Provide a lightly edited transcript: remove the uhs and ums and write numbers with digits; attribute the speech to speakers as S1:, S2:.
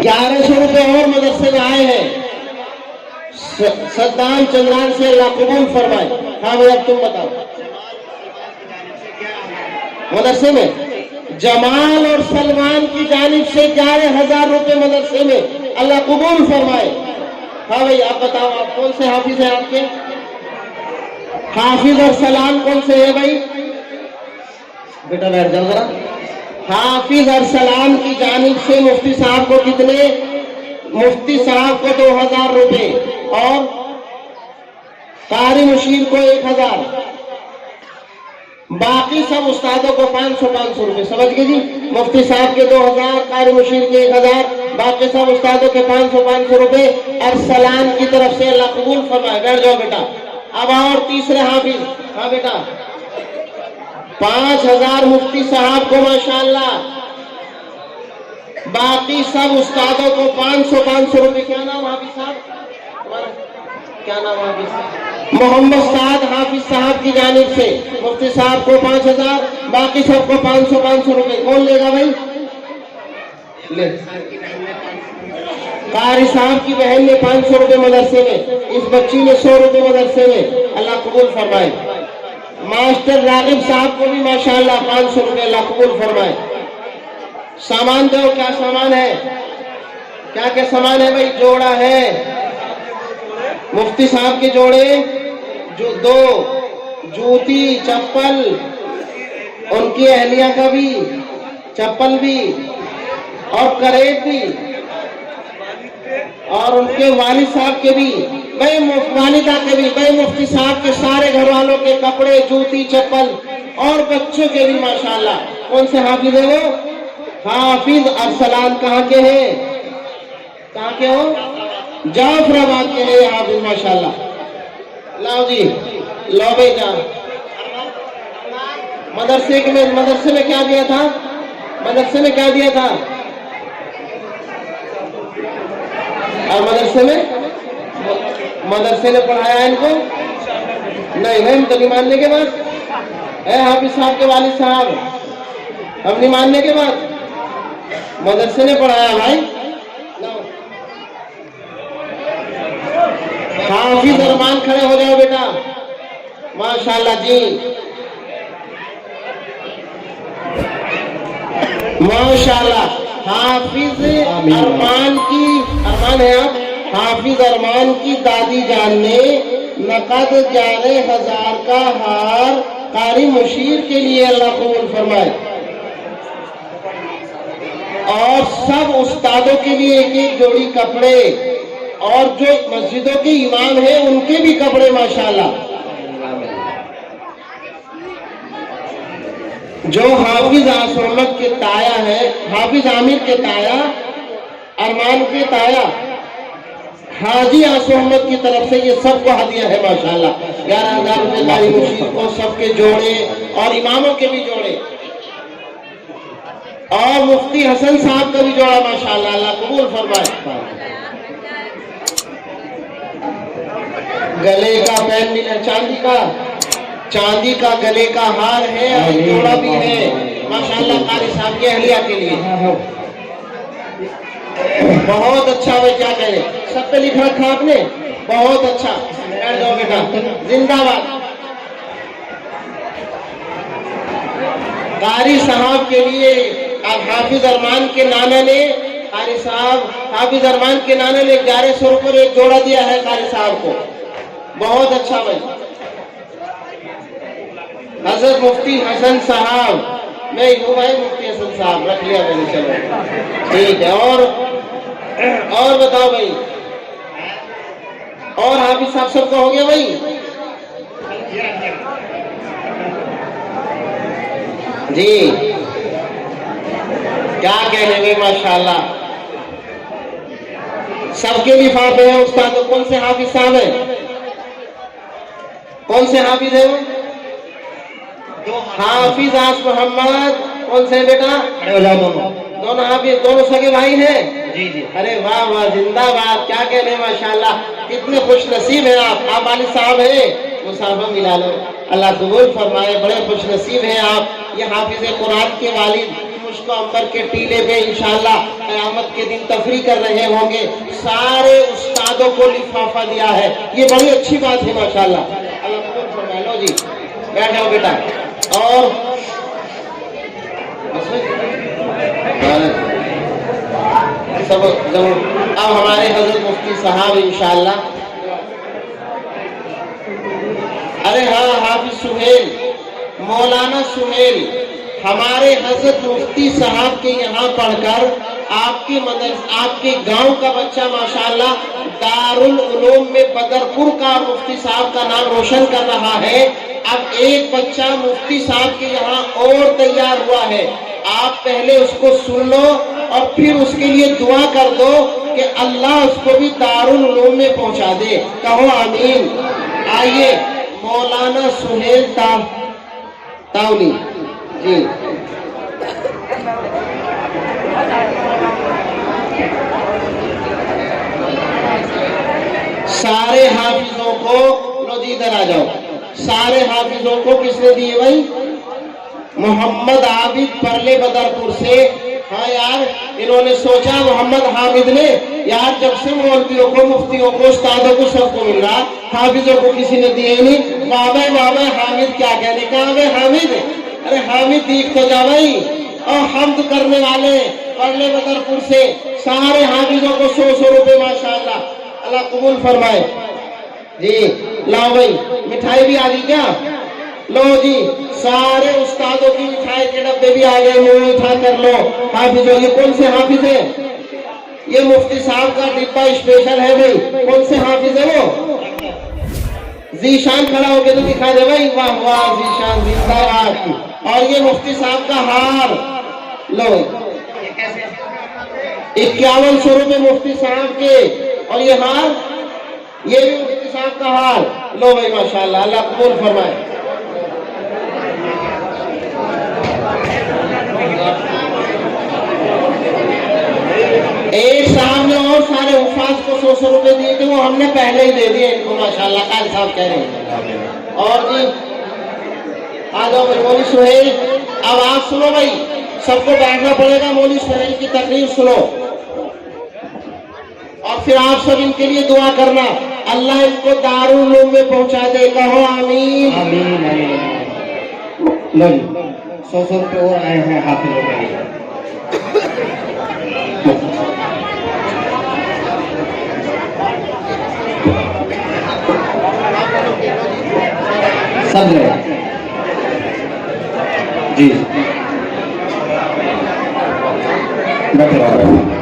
S1: 1100 रुपए और मदरसे में आए हैं। सद्दाम चंद्रान से अल्लाह कबूल फरमाए। हाँ भाई अब तुम बताओ। मदरसे में जमाल और सलमान की जानिब से 11,000 रुपए मदरसे में, अल्लाह कबूल फरमाए। हाँ भाई आप बताओ, आप कौन से हाफिज हैं आपके? हाफिज और सलाम कौन से है भाई? बेटा बैठ जाओ जरा। हाफिज और सलाम की जानिब से मुफ्ती साहब को कितने? मुफ्ती साहब को 2,000 रुपए और कारी मुशीर को 1,000, बाकी सब उस्तादों को 500 रुपए। समझ गए जी? मुफ्ती साहब के 2,000, कारी मुशीर के 1,000, बाकी सब उस्तादों के 500 रुपए और सलाम की तरफ से अल्लाह कबूल फरमाए। बैठ जाओ बेटा। अब और तीसरे हाफिज। हाँ बेटा 5,000 मुफ्ती साहब को माशाअल्लाह, बाकी सब उस्तादों को 500 रुपए। क्या नाम हाफिज साहब तुम्हारा? क्या नाम हाफिज? मोहम्मद साद हाफिज साहब की जानिब से मुफ्ती साहब को 5,000, बाकी सबको 500 रुपए। कौन लेगा भाई? ले। कारी साहब की बहन ने 500 रुपए मदरसे में, इस बच्ची ने 100 रुपए मदरसे में, अल्लाह कबूल फरमाए। मास्टर रागिब साहब को भी माशाअल्लाह 500 रुपए, अल्लाह कबूल फरमाए। सामान दो, क्या सामान है? क्या क्या सामान है भाई? जोड़ा है मुफ्ती साहब के जोड़े, जो 2 जूती चप्पल, उनकी अहलिया का भी चप्पल भी और करेट भी, और उनके वालिद साहब के भी, भाई वालिदा के भी, भाई मुफ्ती साहब के सारे घर वालों के कपड़े, जूती चप्पल और बच्चों के भी माशाअल्लाह। कौन से हाफिज है वो? हाफिज अरसलान। कहाँ के हैं? कहाँ के हो? जाफराबाद के हैं हाफिज माशाअल्लाह। लाओ जी, लो बेटा। मदरसे में क्या दिया था? मदरसे में क्या दिया था? और मदरसे ने पढ़ाया इनको? नहीं हम तो नहीं मानने के बाद है हाफिज साहब के वालिद साहब, हम नहीं मानने के बाद मदरसे ने पढ़ाया भाई। हाफिज अरमान खड़े हो जाओ बेटा माशाअल्लाह जी, माशाअल्लाह। हाफिज अरमान है आप? हाफिज अरमान की दादी जान ने नकद 11,000 का हार कारी मुशीर के लिए, अल्लाह कबूल फरमाए। और सब उस्तादों के लिए 1 जोड़ी कपड़े, और जो मस्जिदों के इमाम हैं उनके भी कपड़े माशाअल्लाह। जो हाफिज आसमत के ताया है, हाफिज आमिर के ताया, अरमान के ताया, हाजी आसमत की तरफ से ये सबको हदिया है माशाअल्लाह। 11,000 रुपए कारी मुशीर को, सबके जोड़े और इमामों के भी जोड़े, और मुफ्ती हसन साहब का भी जोड़ा माशाअल्लाह, अल्लाह कबूल फरमाए। गले का पैन मिला, चांदी का गले का हार है और जोड़ा भी है माशाअल्लाह कारी साहब की अहलिया के लिए। बहुत अच्छा भाई, क्या कह रहे? सब पे लिख रखा आपने, बहुत अच्छा। बैठ जाओ बेटा, जिंदाबाद। कारी साहब के लिए अब हाफिज अरमान के नाना ने, कारी साहब हाफिज अरमान के नाना ने 1100 रुपये 1 जोड़ा दिया है कारी साहब को, बहुत अच्छा भाई। हजरत मुफ्ती हसन साहब, मैं हूँ भाई मुफ्ती हसन साहब, रख लिया मैंने, चलो ठीक है। और बताओ भाई, और हाफिज साहब सबका हो गया भाई? जी क्या कहने भाई माशाअल्लाह, सबके लिफाफे हैं उस्ताद। कौन से हाफिज साहब है? कौन से हाफिज है वो? हाफिज आस मोहम्मद। कौन से बेटा? दोनों हाफिज, दोनों सगे भाई हैं? जी जी। अरे वाह वाह, जिंदाबाद। क्या कहने माशाअल्लाह, कितने खुश नसीब है आप वालिद साहब है, मुसाफा मिला लो, अल्लाह कबूल फरमाए। बड़े खुश नसीब है आप, ये हाफिज कुरान के वालिद खुश्क अंबर के टीले पे इंशाअल्लाह क़यामत के दिन तफरी कर रहे होंगे। सारे उस्तादों को लिफाफा दिया है, ये बड़ी अच्छी बात है माशाअल्लाह। अल्लाह कबूल फरमाए। लो जी बैठ जाओ बेटा। और सब अब हमारे हजरत मुफ्ती साहब इंशाअल्लाह। अरे हाँ, हाफिज सुहेल, मौलाना सुहेल हमारे हजरत मुफ्ती साहब के यहाँ पढ़कर आपके मदरसा, आपके गांव का बच्चा माशाअल्लाह दारुल उलूम में बदरपुर का मुफ्ती साहब का नाम रोशन कर रहा है। अब एक बच्चा मुफ्ती साहब के यहाँ और तैयार हुआ है। आप पहले उसको सुन लो और फिर उसके लिए दुआ कर दो कि अल्लाह उसको भी दारुल उलूम में पहुंचा दे। कहो आमीन। आइए मौलाना सुहेल तावली जी। सारे हाफिजों को, लो जी इधर आ जाओ। सारे हाफिजों को किसने दिए भाई? मोहम्मद आबिद परले बदरपुर से। हाँ यार, इन्होंने सोचा मोहम्मद हामिद ने, यार जब से मौलवियों को, मुफ्तियों को, उस्तादों को सबको मिल रहा, हाफिजों को किसी ने दिए ही नहीं। वाह हामिद क्या कहने, कहा वे हामिद? अरे हामिद दीख तो जा भाई। और हमद करने वाले परले बदरपुर से सारे हाफिजों को 100 रुपए माशाअल्लाह, अल्लाह कबूल फरमाए जी। लाओ भाई मिठाई भी आ गई क्या? लो जी, सारे उस्तादों की मिठाई के डब्बे भी आ गए, मुंह उठा कर लो। हाफिजों, ये कौन से हाफिज है? ये मुफ्ती साहब का डिब्बा स्पेशल है भाई। कौन से हाफिज है वो? जीशान खड़ा होके तो दिखा दे भाई। वाह वाह जीशान जिंदाबाद। और ये मुफ्ती साहब का हार लो, 5100 रुपए मुफ्ती साहब के। और ये हार, ये भी मुफ्ती साहब का हार। लो भाई माशाअल्लाह, अल्लाह कबूल फरमाए। एक साहब ने और सारे हुफाज को 100 रुपए दिए थे, वो हमने पहले ही दे दिए इनको माशाअल्लाह। काल साहब कह रहे हैं। और जी आ जाओ भाई मौली सुहेल। अब आप सुनो भाई, सबको बैठना पड़ेगा, मौली सुहेल की तकरीर सुनो और फिर आप सब इनके लिए दुआ करना, अल्लाह इनको दारुल उलूम में पहुंचा दे। कहो आमीन। आमीन। 100 रुपए और आए हैं हाफिजों के लिए। सब गए जी, बैठे रहो।